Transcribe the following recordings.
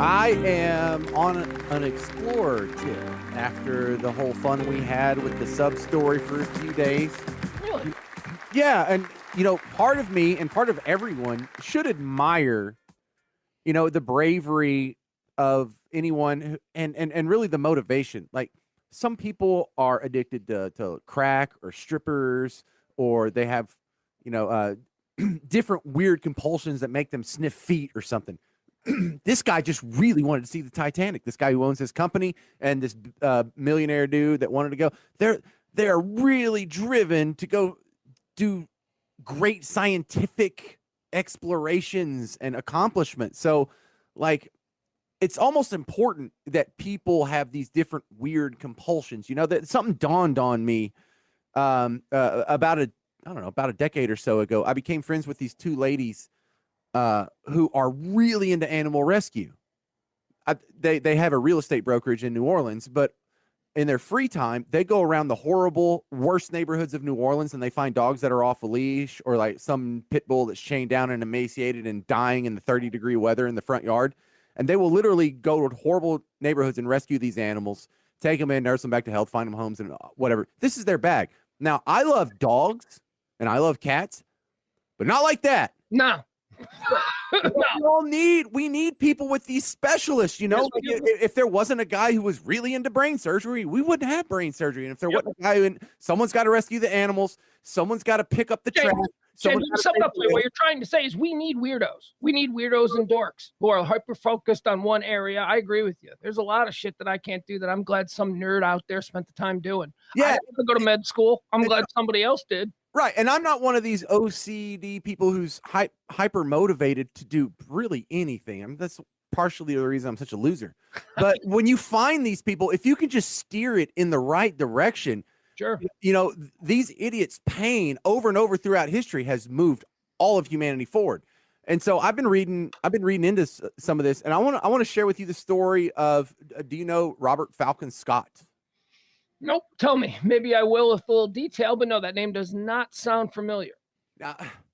I am on an explorer tip after the whole fun we had with the sub story for a few days. Really? Yeah, and part of me and part of everyone should admire, the bravery of anyone and really the motivation. Like some people are addicted to crack or strippers, or they have, different weird compulsions that make them sniff feet or something. This guy just really wanted to see the Titanic. This guy who owns his company and this millionaire dude that wanted to go, they're really driven to go do great scientific explorations and accomplishments. So, like, it's almost important that people have these different weird compulsions. That something dawned on me about a decade or so ago. I became friends with these two ladies who are really into animal rescue. They have a real estate brokerage in New Orleans, but in their free time, they go around the horrible, worst neighborhoods of New Orleans and they find dogs that are off a leash or like some pit bull that's chained down and emaciated and dying in the 30-degree weather in the front yard. And they will literally go to horrible neighborhoods and rescue these animals, take them in, nurse them back to health, find them homes and whatever. This is their bag. Now, I love dogs and I love cats, but not like that. No. We need people with these specialists, if there wasn't a guy who was really into brain surgery, we wouldn't have brain surgery. And if there wasn't a guy someone's got to rescue the animals, someone's got to pick up the trash. What you're trying to say is we need weirdos. We need weirdos and dorks who are hyper focused on one area. I agree with you. There's a lot of shit that I can't do that I'm glad some nerd out there spent the time doing. Yeah. I didn't go to med school. I'm glad somebody else did. Right. And I'm not one of these OCD people who's hyper motivated to do really anything. I mean, that's partially the reason I'm such a loser. But when you find these people, if you can just steer it in the right direction, sure. These idiots' pain over and over throughout history has moved all of humanity forward. And so I've been reading into some of this, and I want to share with you the story of, do you know Robert Falcon Scott? Nope. Tell me. Maybe I will with a little detail, but no, that name does not sound familiar.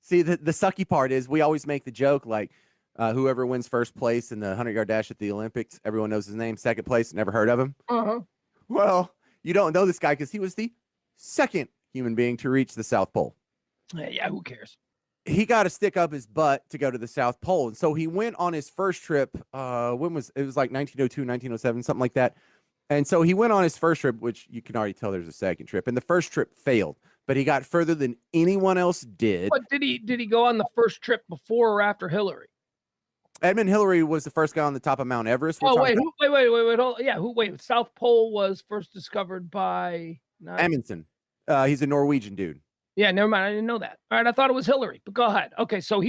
See, the sucky part is we always make the joke like whoever wins first place in the 100-yard dash at the Olympics, everyone knows his name. Second place, never heard of him. Uh-huh. Well, you don't know this guy because he was the second human being to reach the South Pole. Yeah, who cares? He got to stick up his butt to go to the South Pole. And so he went on his first trip. It was like 1902, 1907, something like that. And so he went on his first trip, which you can already tell there's a second trip. And the first trip failed, but he got further than anyone else did. But did he go on the first trip before or after Hillary? Edmund Hillary was the first guy on the top of Mount Everest. Wait. Hold, yeah, wait. South Pole was first discovered by Amundsen. He's a Norwegian dude. Yeah, never mind. I didn't know that. All right, I thought it was Hillary. But go ahead. Okay, so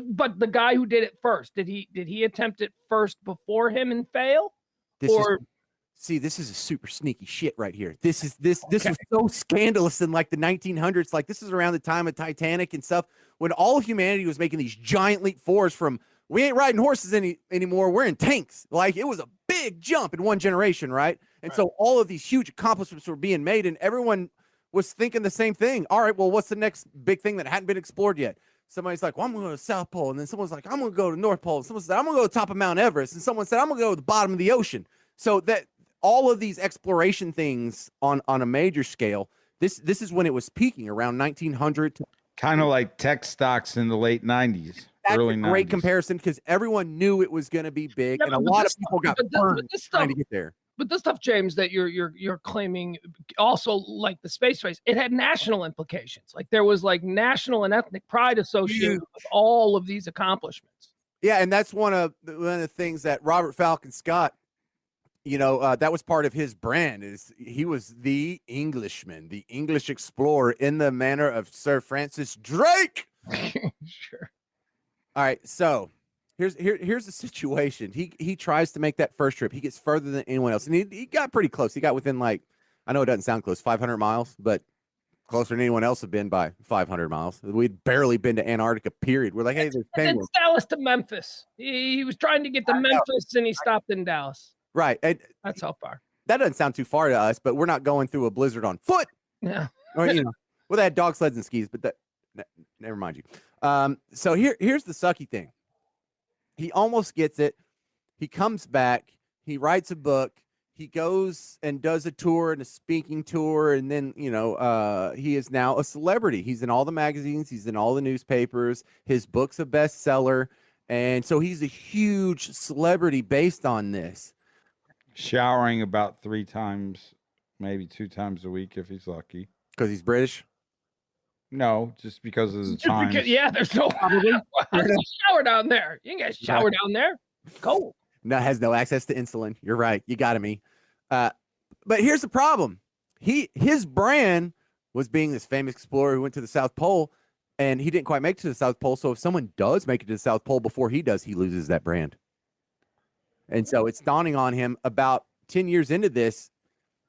but the guy who did it first, did he attempt it first before him and fail? This is a super sneaky shit right here. This was so scandalous in like the 1900s. Like this is around the time of Titanic and stuff when all of humanity was making these giant leap forwards from we ain't riding horses anymore. We're in tanks. Like it was a big jump in one generation, right? And so all of these huge accomplishments were being made and everyone was thinking the same thing. All right, well, what's the next big thing that hadn't been explored yet? Somebody's like, well, I'm going to go to the South Pole. And then someone's like, I'm going to go to the North Pole. And someone said, I'm going to go to the top of Mount Everest. And someone said, I'm going to go to the bottom of the ocean. So that all of these exploration things on a major scale, this is when it was peaking around 1900. Kind of like tech stocks in the late 90s. That's early a great 90s. Comparison because everyone knew it was going to be big, and a lot of people got burned trying to get there. But this stuff, James, that you're claiming, also like the space race, it had national implications. Like there was like national and ethnic pride associated with all of these accomplishments. Yeah, and that's one of the things that Robert Falcon Scott, that was part of his brand. Is he was the Englishman, the English explorer in the manner of Sir Francis Drake. Sure. All right, so here's the situation. He tries to make that first trip. He gets further than anyone else, and he got pretty close. He got within I know it doesn't sound close, 500 miles, but closer than anyone else had been by 500 miles. We'd barely been to Antarctica. Period. We're like, hey, there's penguins. It's Dallas to Memphis. He was trying to get to Memphis, and he stopped in Dallas. Right. And that's how far. That doesn't sound too far to us, but we're not going through a blizzard on foot. Yeah. Or well, they had dog sleds and skis, but never mind you. So here's the sucky thing. He almost gets it. He comes back, he writes a book, he goes and does a tour and a speaking tour, and then he is now a celebrity. He's in all the magazines, he's in all the newspapers, his book's a bestseller, and so he's a huge celebrity based on this. Showering about 3 times, maybe 2 times a week if he's lucky. Because he's British? No, just because of the time. There's no shower down there. You ain't got a shower down there. Cold. No, has no access to insulin. You're right. You got me. But here's the problem. His brand was being this famous explorer who went to the South Pole, and he didn't quite make it to the South Pole. So if someone does make it to the South Pole before he does, he loses that brand. And so it's dawning on him about 10 years into this.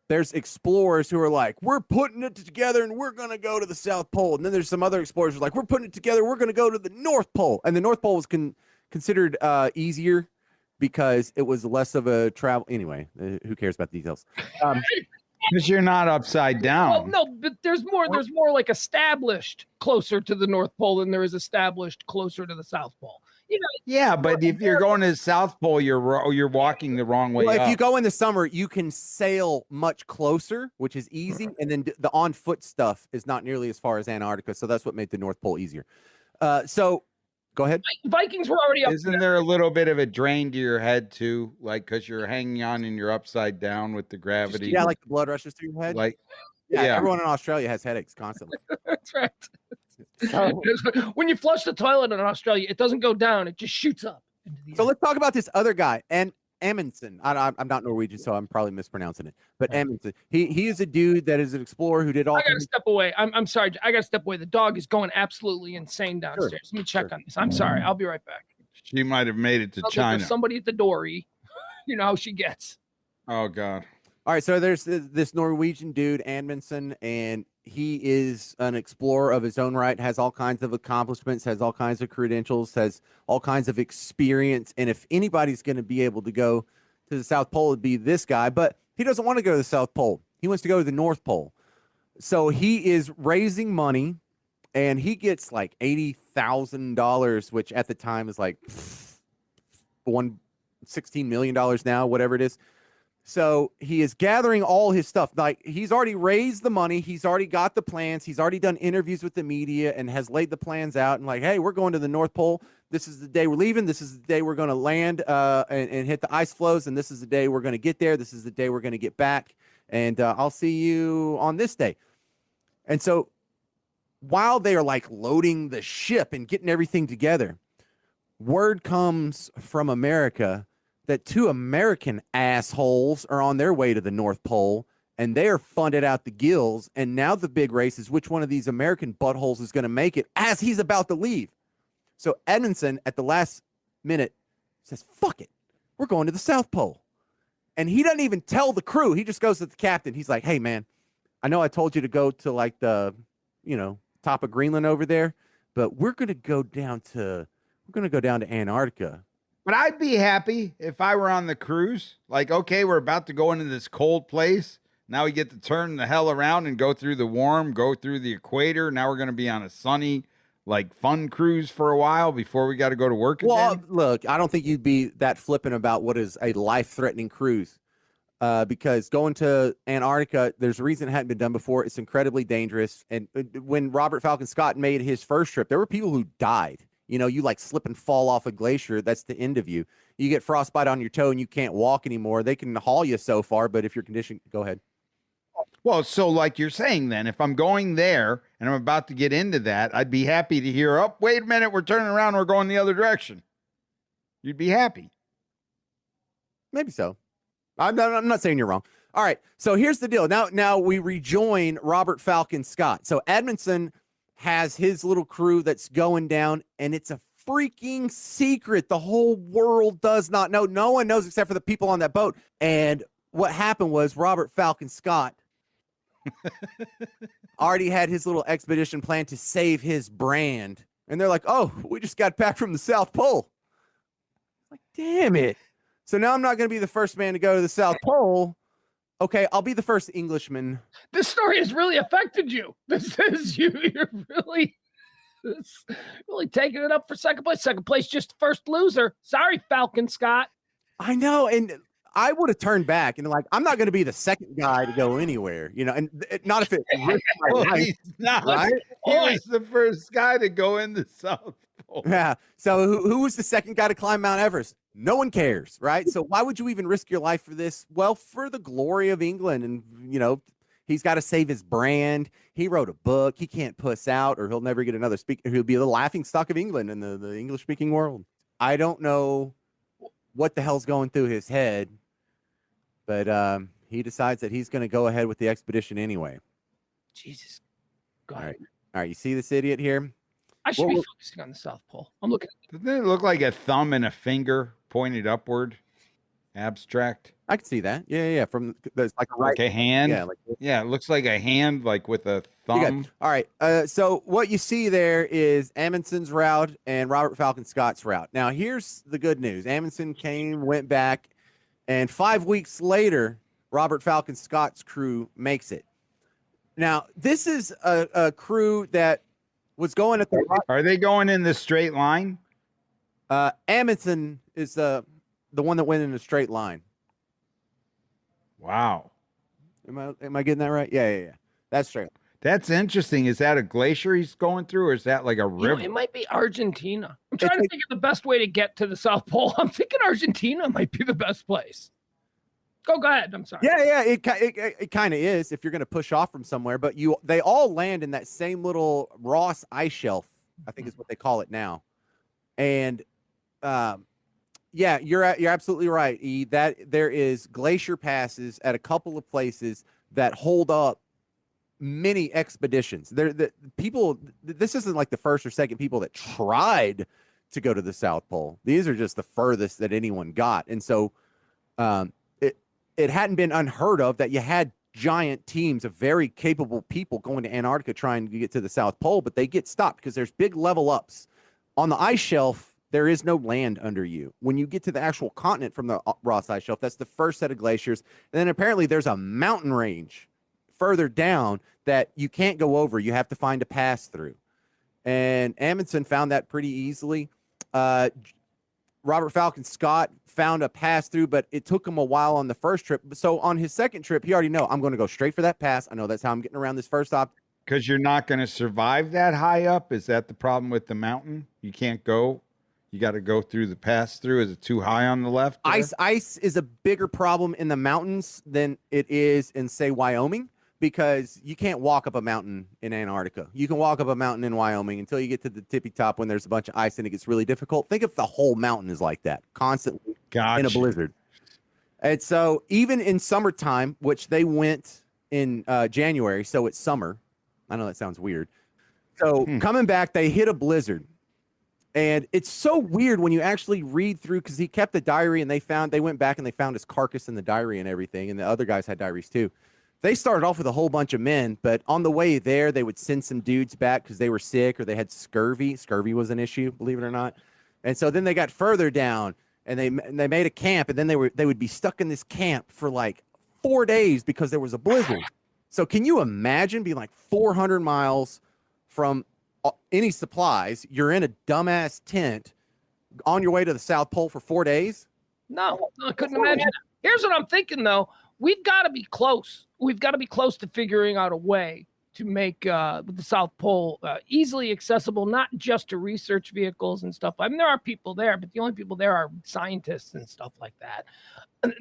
There's explorers who are like, we're putting it together and we're going to go to the South Pole. And then there's some other explorers who are like, we're putting it together. We're going to go to the North Pole. And the North Pole was considered easier because it was less of a travel. Anyway, who cares about the details? Because you're not upside down. Well, no, but there's more like established closer to the North Pole than there is established closer to the South Pole. Yeah, but if you're going to the South Pole, you're walking the wrong way. Well, if you go in the summer, you can sail much closer, which is easy, and then the on foot stuff is not nearly as far as Antarctica. So that's what made the North Pole easier. So go ahead. Vikings were already up. Isn't there a little bit of a drain to your head too, like because you're hanging on and you're upside down with the gravity? Yeah, like the blood rushes through your head. Like, yeah, everyone in Australia has headaches constantly. That's right. When you flush the toilet in Australia, it doesn't go down; it just shoots up. So let's talk about this other guy, and Amundsen. I'm not Norwegian, so I'm probably mispronouncing it. But Amundsen, he is a dude that is an explorer who did all. I gotta step away. I'm sorry. I gotta step away. The dog is going absolutely insane downstairs. Sure. Let me check on this. I'm sorry. I'll be right back. She might have made it to China. There's somebody at the door. You know how she gets. Oh God. All right, so there's this Norwegian dude, Amundsen, and he is an explorer of his own right, has all kinds of accomplishments, has all kinds of credentials, has all kinds of experience. And if anybody's going to be able to go to the South Pole, it'd be this guy. But he doesn't want to go to the South Pole. He wants to go to the North Pole. So he is raising money, and he gets like $80,000, which at the time is like $16 million now, whatever it is. So he is gathering all his stuff. Like he's already raised the money. He's already got the plans. He's already done interviews with the media and has laid the plans out and like, hey, we're going to the North Pole. This is the day we're leaving. This is the day we're going to land and hit the ice floes. And this is the day we're going to get there. This is the day we're going to get back. And I'll see you on this day. And so while they are like loading the ship and getting everything together, word comes from America that 2 American assholes are on their way to the North Pole, and they are funded out the gills. And now the big race is which one of these American buttholes is going to make it as he's about to leave. So Amundsen, at the last minute, says, fuck it. We're going to the South Pole. And he doesn't even tell the crew. He just goes to the captain. He's like, hey, man, I know I told you to go to like the, top of Greenland over there, but we're going to go down to Antarctica. But I'd be happy if I were on the cruise. Like, okay, we're about to go into this cold place. Now we get to turn the hell around and go through the warm, go through the equator. Now we're going to be on a sunny, like, fun cruise for a while before we got to go to work again. Well, look, I don't think you'd be that flippant about what is a life-threatening cruise. Because going to Antarctica, there's a reason it hadn't been done before. It's incredibly dangerous. And when Robert Falcon Scott made his first trip, there were people who died. You like slip and fall off a glacier. That's the end of you. You get frostbite on your toe and you can't walk anymore. They can haul you so far, but if your condition, go ahead. Well, so like you're saying then, if I'm going there and I'm about to get into that, I'd be happy to hear, oh, wait a minute, we're turning around, we're going the other direction. You'd be happy. Maybe so. I'm not saying you're wrong. All right, so here's the deal. Now we rejoin Robert Falcon Scott. So Amundsen has his little crew that's going down, and it's a freaking secret. The whole world does not know. No one knows except for the people on that boat. And what happened was Robert Falcon Scott already had his little expedition plan to save his brand. And they're like, oh, we just got back from the South Pole. Like, damn it. So now I'm not going to be the first man to go to the South Pole. Okay, I'll be the first Englishman. This story has really affected you. This is you're really taking it up for second place. Second place, just first loser. Sorry, Falcon Scott. I know, and I would have turned back and like, I'm not going to be the second guy to go anywhere, and not if it risks my Well, life, he's not. right? He was the first guy to go in the South Pole. Yeah. So who was the second guy to climb Mount Everest? No one cares, right? So why would you even risk your life for this? Well, for the glory of England, and he's got to save his brand. He wrote a book. He can't puss out, or he'll never get another speaker. He'll be the laughing stock of England in the English speaking world. I don't know what the hell's going through his head, but he decides that he's going to go ahead with the expedition anyway. Jesus. All right. You see this idiot here? I should be focusing on the South Pole. I'm looking. Doesn't it look like a thumb and a finger pointed upward? Abstract. I can see that. Yeah. From there's like a hand. Yeah, it looks like a hand, like with a thumb. All right. So what you see there is Amundsen's route and Robert Falcon Scott's route. Now, here's the good news. Amundsen went back, and 5 weeks later, Robert Falcon Scott's crew makes it. Now, this is a crew that was going at the. Are they going in the straight line? Amundsen is the one that went in a straight line. Wow. Am I getting that right? Yeah. That's straight. That's interesting. Is that a glacier he's going through, or is that like a river? It might be Argentina. I'm trying to think of the best way to get to the South Pole. I'm thinking Argentina might be the best place. Go ahead. I'm sorry. Yeah. It kind of is if you're going to push off from somewhere, but they all land in that same little Ross ice shelf, I think is what they call it now. And yeah, you're absolutely right, E. That there is glacier passes at a couple of places that hold up many expeditions. This isn't like the first or second people that tried to go to the South Pole. These are just the furthest that anyone got. And so it hadn't been unheard of that you had giant teams of very capable people going to Antarctica trying to get to the South Pole, but they get stopped because there's big level ups. On the ice shelf, there is no land under you. When you get to the actual continent from the Ross Ice Shelf, that's the first set of glaciers. And then apparently there's a mountain range further down that you can't go over. You have to find a pass through. And Amundsen found that pretty easily. Robert Falcon Scott found a pass through, but it took him a while on the first trip. So on his second trip, he already know, I'm going to go straight for that pass. I know that's how I'm getting around this first stop. Because you're not going to survive that high up? Is that the problem with the mountain? You can't go? You got to go through the pass through. Is it too high on the left there? Ice is a bigger problem in the mountains than it is in, say, Wyoming, because you can't walk up a mountain in Antarctica. You can walk up a mountain in Wyoming until you get to the tippy top when there's a bunch of ice and it gets really difficult. Think if the whole mountain is like that, constantly in a blizzard. And so even in summertime, which they went in January, so it's summer. I know that sounds weird. So coming back, they hit a blizzard. And it's so weird when you actually read through, because he kept the diary and they went back and they found his carcass in the diary and everything. And the other guys had diaries too. They started off with a whole bunch of men, but on the way there, they would send some dudes back because they were sick or they had scurvy. Scurvy was an issue, believe it or not. And so then they got further down and they made a camp, and then they would be stuck in this camp for like 4 days because there was a blizzard. So can you imagine being like 400 miles from any supplies? You're in a dumbass tent on your way to the South Pole for 4 days? No, I couldn't imagine. Here's what I'm thinking, though. We've got to be close. We've got to be close to figuring out a way to make the South Pole easily accessible, not just to research vehicles and stuff. I mean, there are people there, but the only people there are scientists and stuff like that.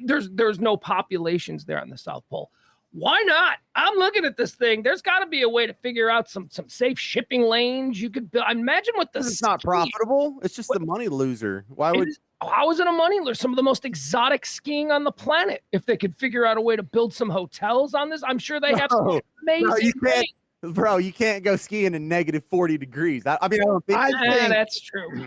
There's no populations there on the South Pole. Why not? I'm looking at this thing. There's got to be a way to figure out some safe shipping lanes. You could build. Imagine what this. It's not profitable. It's just the money loser. Why would? How is it a money loser? Some of the most exotic skiing on the planet. If they could figure out a way to build some hotels on this, I'm sure they have some amazing. Bro, you can't go skiing in negative 40 degrees. I mean, I don't think that's true.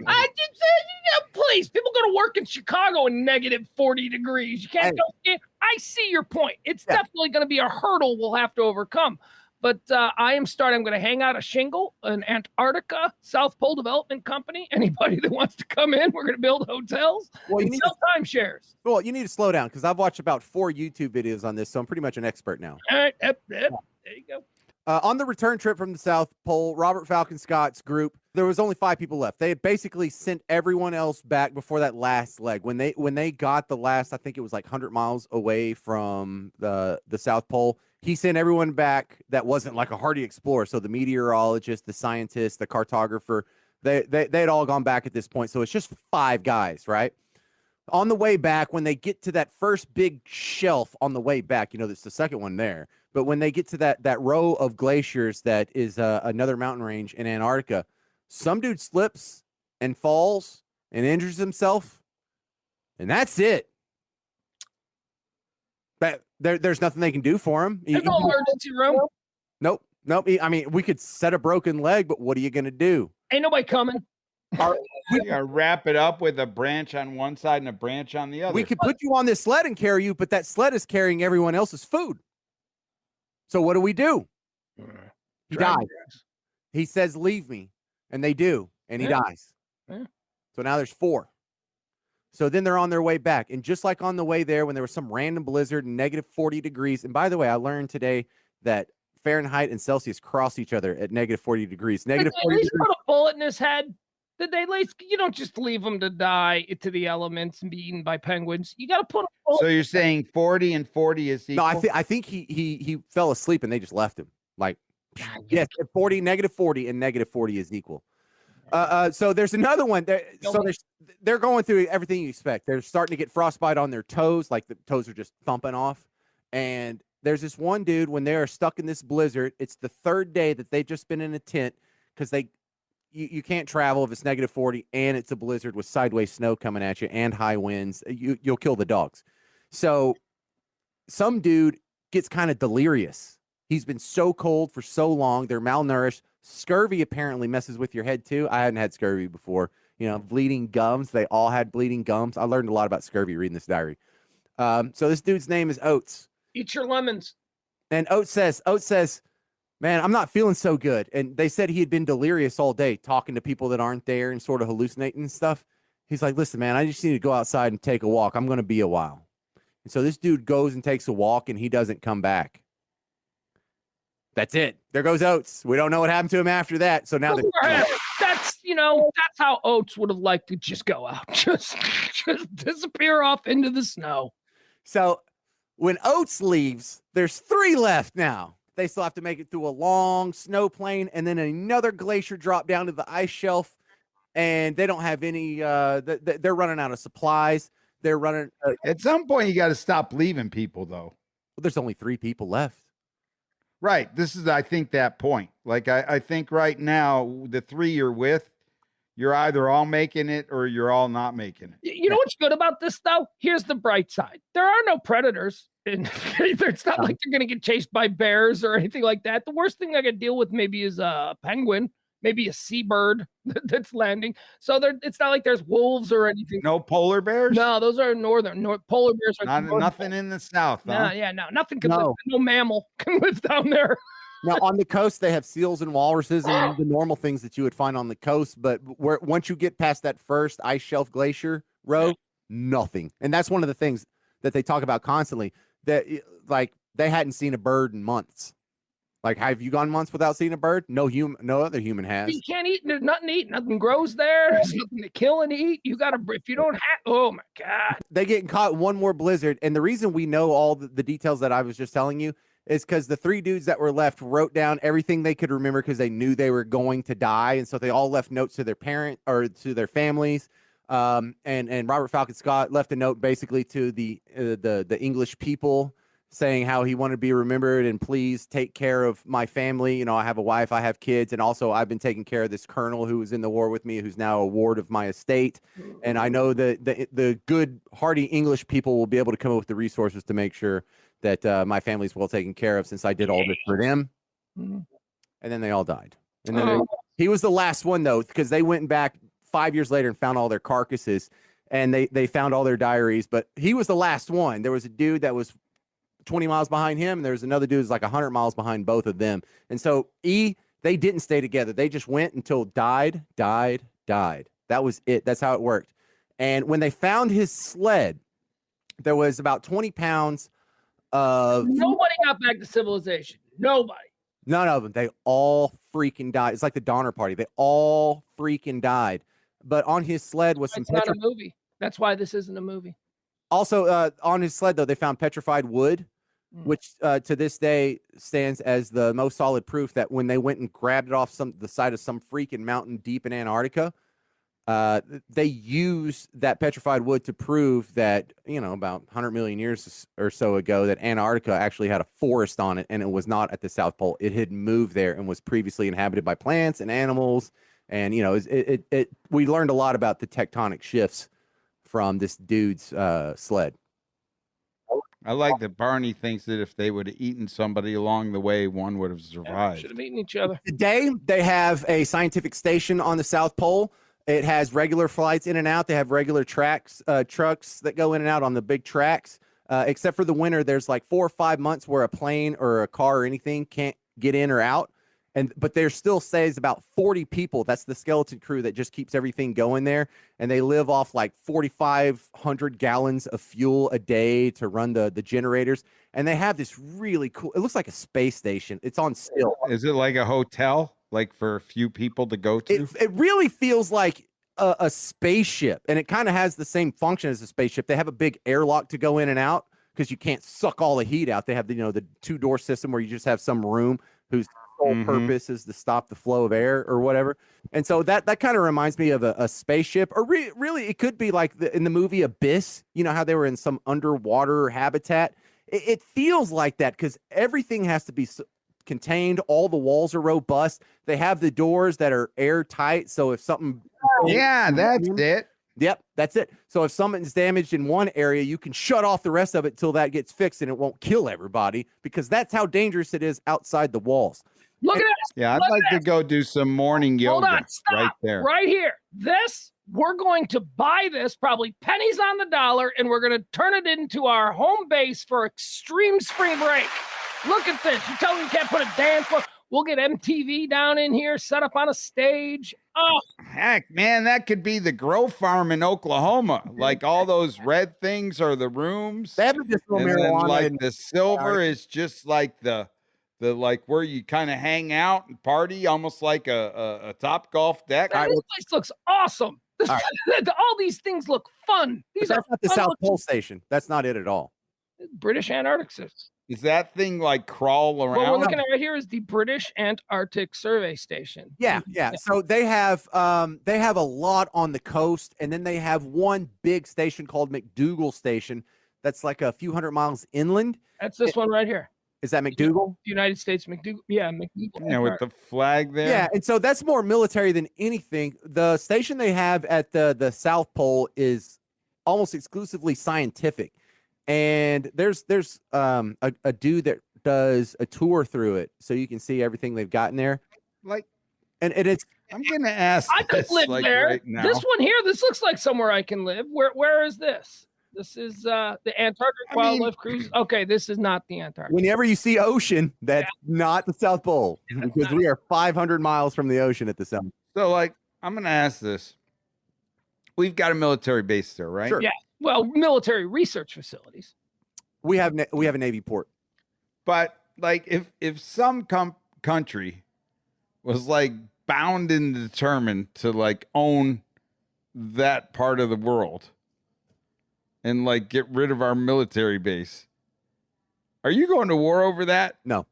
Please, people go to work in Chicago in negative 40 degrees. You can't go skiing. I see your point. It's definitely going to be a hurdle we'll have to overcome. But I'm going to hang out a shingle, an Antarctica South Pole Development Company. Anybody that wants to come in, we're going to build hotels and sell timeshares. Well, you need to slow down because I've watched about 4 YouTube videos on this, so I'm pretty much an expert now. All right. There you go. On the return trip from the South Pole, Robert Falcon Scott's group, there was only 5 people left. They had basically sent everyone else back before that last leg. When they got the last, I think it was like 100 miles away from the South Pole, he sent everyone back that wasn't like a hardy explorer. So the meteorologist, the scientist, the cartographer, they had all gone back at this point. So it's just 5 guys, right? On the way back, when they get to that first big shelf on the way back, there's the second one there. But when they get to that row of glaciers that is another mountain range in Antarctica, some dude slips and falls and injures himself, and that's it. But there's nothing they can do for him. There's no emergency room. Nope. I mean, we could set a broken leg, but what are you going to do? Ain't nobody coming. We gotta wrap it up with a branch on one side and a branch on the other. We could put you on this sled and carry you, but that sled is carrying everyone else's food. So what do we do? He dies. He says, leave me. And they do. And he dies. Yeah. So now there's 4. So then they're on their way back. And just like on the way there, when there was some random blizzard and negative 40 degrees. And by the way, I learned today that Fahrenheit and Celsius cross each other at negative 40 degrees. Negative 40 degrees. degrees. Put a bullet in his head. Did they at least, you don't just leave him to die to the elements and be eaten by penguins. You got to put a bullet. So you're saying 40 and 40 is equal? No, I think he fell asleep and they just left him. Like, yes, 40, negative 40 and negative 40 is equal. So there's another one. They're going through everything you expect. They're starting to get frostbite on their toes, like the toes are just thumping off. And there's this one dude, when they are stuck in this blizzard, it's the 3rd day that they've just been in a tent because you can't travel if it's negative 40 and it's a blizzard with sideways snow coming at you and high winds. You'll kill the dogs. So some dude gets kind of delirious. He's been so cold for so long. They're malnourished. Scurvy apparently messes with your head too. I hadn't had scurvy before. Bleeding gums. They all had bleeding gums. I learned a lot about scurvy reading this diary. So this dude's name is Oates. Eat your lemons. And Oates says, man, I'm not feeling so good. And they said he had been delirious all day, talking to people that aren't there and sort of hallucinating and stuff. He's like, listen, man, I just need to go outside and take a walk. I'm going to be a while. And so this dude goes and takes a walk, and he doesn't come back. That's it. There goes Oates. We don't know what happened to him after that. So now that's how Oates would have liked to just go out, just disappear off into the snow. So when Oates leaves, there's 3 left now. They still have to make it through a long snow plain and then another glacier drop down to the ice shelf. And they don't have any, they're running out of supplies. They're running. At some point, you got to stop leaving people, though. Well, there's only 3 people left. Right. This is, I think, that point. Like, I think right now, the 3 you're with, you're either all making it or you're all not making it. You know what's good about this, though? Here's the bright side. There are no predators. And it's not like they're going to get chased by bears or anything like that. The worst thing I could deal with maybe is a penguin, maybe a seabird that's landing. So it's not like there's wolves or anything. No polar bears? No, those are northern. Polar bears are nothing in the south. Huh? No, nothing can live. No mammal can live down there. Now, on the coast, they have seals and walruses and the normal things that you would find on the coast. But once you get past that first ice shelf glacier row, nothing. And that's one of the things that they talk about constantly. That like they hadn't seen a bird in months. Like, have you gone months without seeing a bird? No other human has. You can't eat. There's nothing to eat. Nothing grows there. There's nothing to kill and eat. You got to, if you don't have, oh my God. They getting caught in one more blizzard. And the reason we know all the details that I was just telling you is because the 3 dudes that were left wrote down everything they could remember because they knew they were going to die. And so they all left notes to their parent or to their families. And Robert Falcon Scott left a note basically to the English people saying how he wanted to be remembered and please take care of my family. I have a wife, I have kids, and also I've been taking care of this colonel who was in the war with me, who's now a ward of my estate. And I know that the good, hardy English people will be able to come up with the resources to make sure that my family's well taken care of since I did all this for them. And then they all died. And then he was the last one, though, because they went back 5 years later and found all their carcasses, and they found all their diaries. But he was the last one. There was a dude that was 20 miles behind him, and there's another dude who's like 100 miles behind both of them. And so they didn't stay together. They just went until died. That was it. That's how it worked. And when they found his sled, there was about 20 pounds of... Nobody got back to civilization. Nobody. None of them. They all freaking died. It's like the Donner Party. They all freaking died. But on his sled was some It's not a movie. That's why this isn't a movie. Also, on his sled, though, they found petrified wood, which to this day stands as the most solid proof that when they went and grabbed it off the side of some freaking mountain deep in Antarctica, they used that petrified wood to prove that, about 100 million years or so ago, that Antarctica actually had a forest on it, and it was not at the South Pole. It had moved there and was previously inhabited by plants and animals. And, we learned a lot about the tectonic shifts from this dude's sled. I like that Barney thinks that if they would have eaten somebody along the way, one would have survived. Should have eaten each other. Today, they have a scientific station on the South Pole. It has regular flights in and out. They have regular trucks that go in and out on the big tracks. Except for the winter, there's like 4 or 5 months where a plane or a car or anything can't get in or out. But there still stays about 40 people. That's the skeleton crew that just keeps everything going there. And they live off like 4,500 gallons of fuel a day to run the generators. And they have this really cool, it looks like a space station. It's on still. Is it like a hotel, like for a few people to go to? It really feels like a spaceship. And it kind of has the same function as a spaceship. They have a big airlock to go in and out because you can't suck all the heat out. They have the 2-door system where you just have some room whose sole purpose is to stop the flow of air or whatever. And so that kind of reminds me of a spaceship, or really it could be like in the movie Abyss, how they were in some underwater habitat. It feels like that because everything has to be contained. All the walls are robust. They have the doors that are airtight. So if something... Yeah, that's it. Yep, that's it. So if something's damaged in one area, you can shut off the rest of it till that gets fixed, and it won't kill everybody because that's how dangerous it is outside the walls. Look at this. Yeah, I'd like to go do some morning yoga. Hold on, stop. Right there. Right here. We're going to buy this, probably pennies on the dollar, and we're going to turn it into our home base for extreme spring break. Look at this. You tell me you can't put a dance floor. We'll get MTV down in here, set up on a stage. Oh, heck, man, that could be the grow farm in Oklahoma. Like all those red things are the rooms. They have medicinal and marijuana. Then, like the silver is just like the like where you kind of hang out and party, almost like a top golf deck. man, this place looks awesome. All these things look fun. That's not the South Pole Station. That's not it at all. British Antarctic System. Is that thing like crawl around? What we're looking at right here is the British Antarctic Survey Station. Yeah. So they have a lot on the coast, and then they have one big station called McDougal Station that's like a few hundred miles inland. That's this one right here. Is that McDougal? United States McDougal. Yeah, McDougal. Yeah, with the flag there. Yeah, and so that's more military than anything. The station they have at the South Pole is almost exclusively scientific. And there's a dude that does a tour through it, so you can see everything they've got in there. Like, and it's. I'm gonna ask. I could live like there. Right now. This one here. This looks like somewhere I can live. Where is this? This is the Antarctic Wildlife Cruise. Okay, this is not the Antarctic. Whenever you see ocean, that's not the South Pole because we are 500 miles from the ocean at the South. So, like, I'm gonna ask this. We've got a military base there, right? Sure. Yeah. Well, military research facilities. We have a Navy port. But like, if some country was like bound and determined to like own that part of the world and like get rid of our military base, are you going to war over that? No.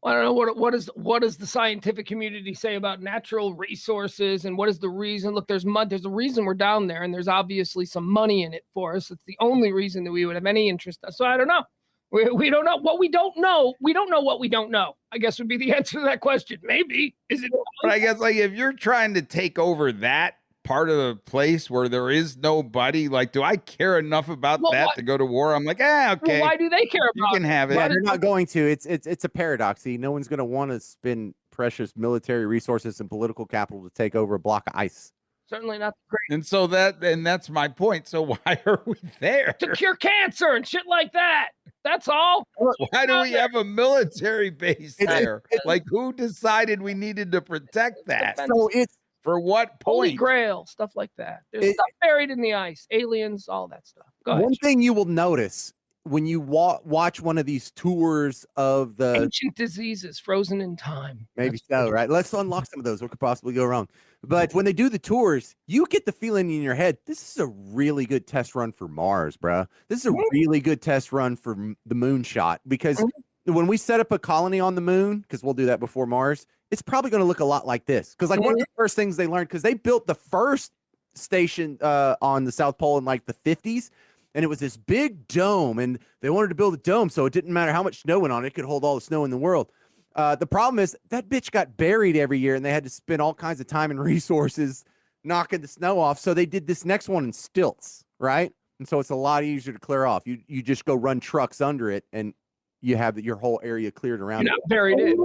Well, I don't know what does the scientific community say about natural resources, and what is the reason? Look, there's a reason we're down there, and there's obviously some money in it for us. It's the only reason that we would have any interest. So I don't know. We don't know what we don't know. We don't know what we don't know, I guess would be the answer to that question. Maybe. Is it? But I guess like if you're trying to take over that part of the place where there is nobody, like, do I care enough about that to go to war? I'm like, okay. Well, why do they care about You can have it. Yeah, they're not going to. It's a paradox. See, no one's going to want to spend precious military resources and political capital to take over a block of ice. Certainly not great. And so that's my point. So why are we there? To cure cancer and shit like that. That's all. Why do we have a military base there? Like, who decided we needed to protect that? So it's For what Holy point? Grail, stuff like that. There's stuff buried in the ice, aliens, all that stuff. Go ahead. one thing you will notice when you watch one of these tours of the ancient diseases frozen in time. Maybe so, right? Let's unlock some of those. What could possibly go wrong? But when they do the tours, you get the feeling in your head, this is a really good test run for Mars, bro. This is a really good test run for the moonshot, because when we set up a colony on the moon, because we'll do that before Mars, it's probably going to look a lot like this. Because like one of the first things they learned, because they built the first station on the South Pole in like the 50s, and it was this big dome, and they wanted to build a dome so it didn't matter how much snow went on it, could hold all the snow in the world. The problem is that bitch got buried every year, and they had to spend all kinds of time and resources knocking the snow off. So they did this next one in stilts, right? And so it's a lot easier to clear off. You just go run trucks under it, and you have your whole area cleared around it. Buried in.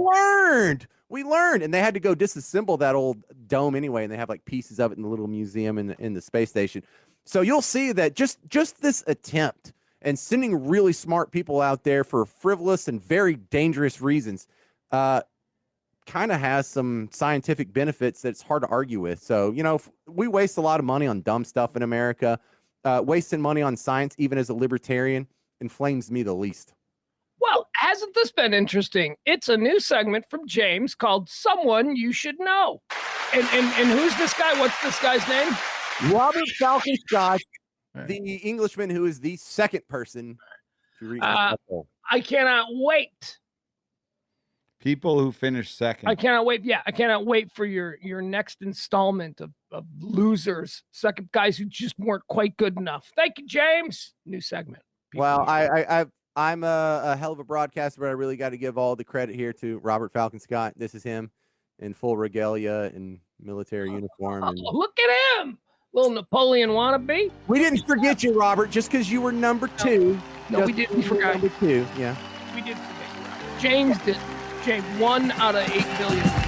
We learned, and they had to go disassemble that old dome anyway, and they have like pieces of it in the little museum in the space station. So you'll see that just this attempt and sending really smart people out there for frivolous and very dangerous reasons kind of has some scientific benefits that's hard to argue with. So, we waste a lot of money on dumb stuff in America. Wasting money on science, even as a libertarian, inflames me the least. Well, hasn't this been interesting? It's a new segment from James called Someone You Should Know. And who's this guy? What's this guy's name? Robert Falcon Scott, the Englishman who is the second person to read the poll. I cannot wait. People who finish second. I cannot wait. Yeah, I cannot wait for your next installment of losers, second guys who just weren't quite good enough. Thank you, James. New segment. Well, I'm a hell of a broadcaster, but I really got to give all the credit here to Robert Falcon Scott. This is him in full regalia and military uniform. And look at him. Little Napoleon wannabe. We didn't forget you, Robert, just because you were number 2. No, we didn't forget. Number 2, yeah. We did forget you, Robert. James did. James, 1 out of 8 billion.